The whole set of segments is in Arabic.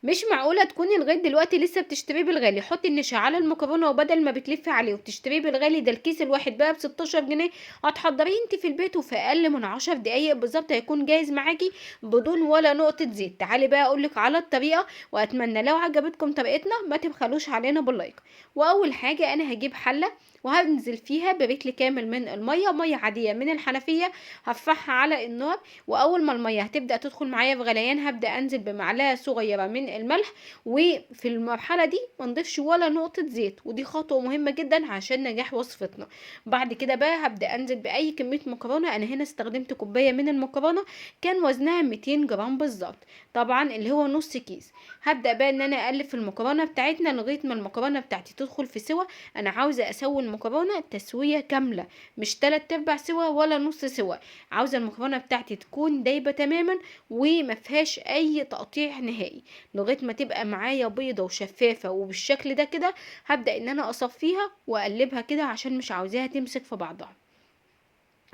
مش معقولة تكوني لغاية دلوقتي لسه بتشتريه بالغالي. حطي النشا على المكرونة، وبدل ما بتلفي عليه وبتشتريه بالغالي، ده الكيس الواحد بقى ب16 جنيه، هتحضريه انت في البيت وفي اقل من 10 دقايق بالظبط هيكون جاهز معاكي بدون ولا نقطة زيت. تعالي بقى اقولك على الطريقة، واتمنى لو عجبتكم طريقتنا ما تبخلوش علينا باللايك. واول حاجة انا هجيب حلة وهنزل فيها برتل كامل من المية، مية عادية من الحنفية، هرفعها على النار. واول ما المية هتبدأ تدخل معايا في غليان هبدأ انزل بمعلقة صغيرة من الملح. وفي المرحلة دي ما نضيفش ولا نقطة زيت، ودي خطوة مهمة جدا عشان نجاح وصفتنا. بعد كده بقى هبدأ انزل بأي كمية مكرونة. انا هنا استخدمت كوباية من المكرونة كان وزنها 200 جرام بالظبط، طبعا اللي هو نص كيس. هبدأ بقى ان انا اقلب في المكرونة بتاعتنا لغاية ما المكرونة بتاعتي تدخل في سوا. انا عاوزة اسوي المكرونة تسوية كاملة، مش 3/4 سوا ولا نص سوا. عاوزة المكرونة بتاعتي تكون دايبة تماما وما فيهاش اي تقطيع نهائي، لغايه ما تبقى معايا بيضه وشفافه وبالشكل ده كده. هبدا ان انا اصفيها واقلبها كده عشان مش عاوزاها تمسك في بعضها.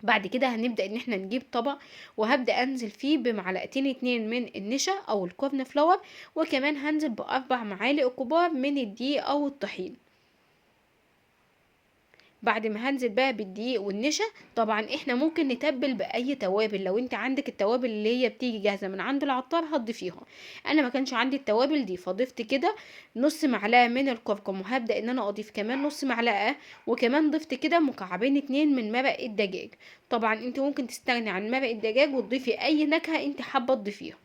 بعد كده هنبدا ان احنا نجيب طبق، وهبدا انزل فيه بمعلقتين 2 من النشا او الكورن فلاور، وكمان هنزل ب4 معالق كبار من الدقيق او الطحين. بعد ما هنزل بقى بالدقيق والنشا، طبعا احنا ممكن نتبل باي توابل. لو انت عندك التوابل اللي هي بتيجي جاهزه من عند العطار هتضيفيها. انا ما كانش عندي التوابل دي فضفت كده نص معلقه من الكركم، وهبدا ان انا اضيف كمان نص معلقه، وكمان ضفت كده مكعبين 2 من مرق الدجاج. طبعا انت ممكن تستغني عن مرق الدجاج وتضيفي اي نكهه انت حابه تضيفيها.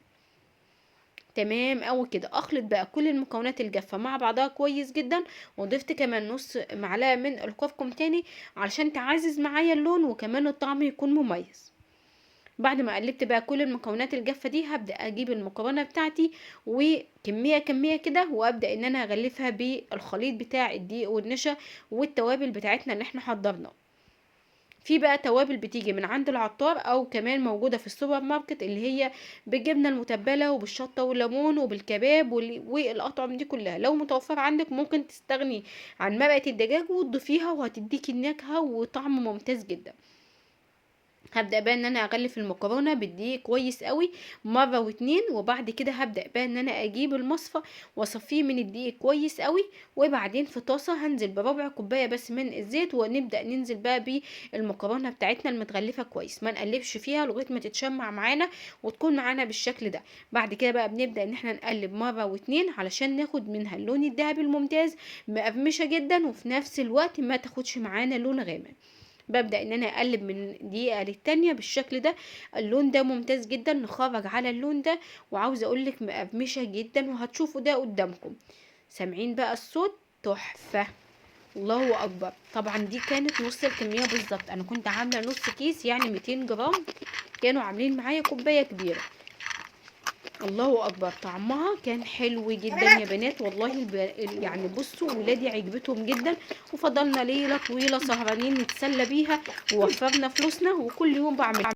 تمام اوي كده. اخلط بقى كل المكونات الجافه مع بعضها كويس جدا، وضفت كمان نص معلقه من الكركم تاني علشان تعزز معايا اللون وكمان الطعم يكون مميز. بعد ما قلبت بقى كل المكونات الجافه دي هبدا اجيب المكرونه بتاعتي وكميه كميه كده، وابدا ان انا اغلفها بالخليط بتاع الدقيق والنشا والتوابل بتاعتنا اللي احنا حضرناها. في بقى توابل بتيجي من عند العطار او كمان موجوده في السوبر ماركت، اللي هي بالجبنه المتبله وبالشطه والليمون وبالكباب والاطعم دي كلها. لو متوفر عندك ممكن تستغني عن مرقه الدجاج وتضيفيها وهتديكي نكهه وطعم ممتاز جدا. هبدأ بقى ان انا اغلف المكرونة بالدقيق كويس قوي مرة واتنين، وبعد كده هبدأ بقى ان انا اجيب المصفى واصفيه من الدقيق كويس قوي. وبعدين في طاسة هنزل بربع كوباية بس من الزيت، ونبدأ ننزل بقى بالمكرونة بتاعتنا المتغلفة كويس، ما نقلبش فيها لغاية ما تتشمع معانا وتكون معانا بالشكل ده. بعد كده بقى بنبدأ ان احنا نقلب مرة واتنين علشان ناخد منها اللون الذهبي الممتاز، مقرمشة جدا وفي نفس الوقت ما تاخدش معانا لون غامق. ببدأ ان انا اقلب من دقيقة للتانية بالشكل ده. اللون ده ممتاز جدا، نخرج على اللون ده. وعاوزة اقولك مقرمشة جدا، وهتشوفوا ده قدامكم. سامعين بقى الصوت؟ تحفة. الله اكبر. طبعا دي كانت نص الكمية بالظبط، انا كنت عاملة نص كيس يعني 200 جرام، كانوا عاملين معايا كوباية كبيرة. الله اكبر، طعمها كان حلو جدا يا بنات والله. يعني بصوا ولادي عجبتهم جدا، وفضلنا ليله طويله سهرانين نتسلى بيها، ووفرنا فلوسنا، وكل يوم بعمل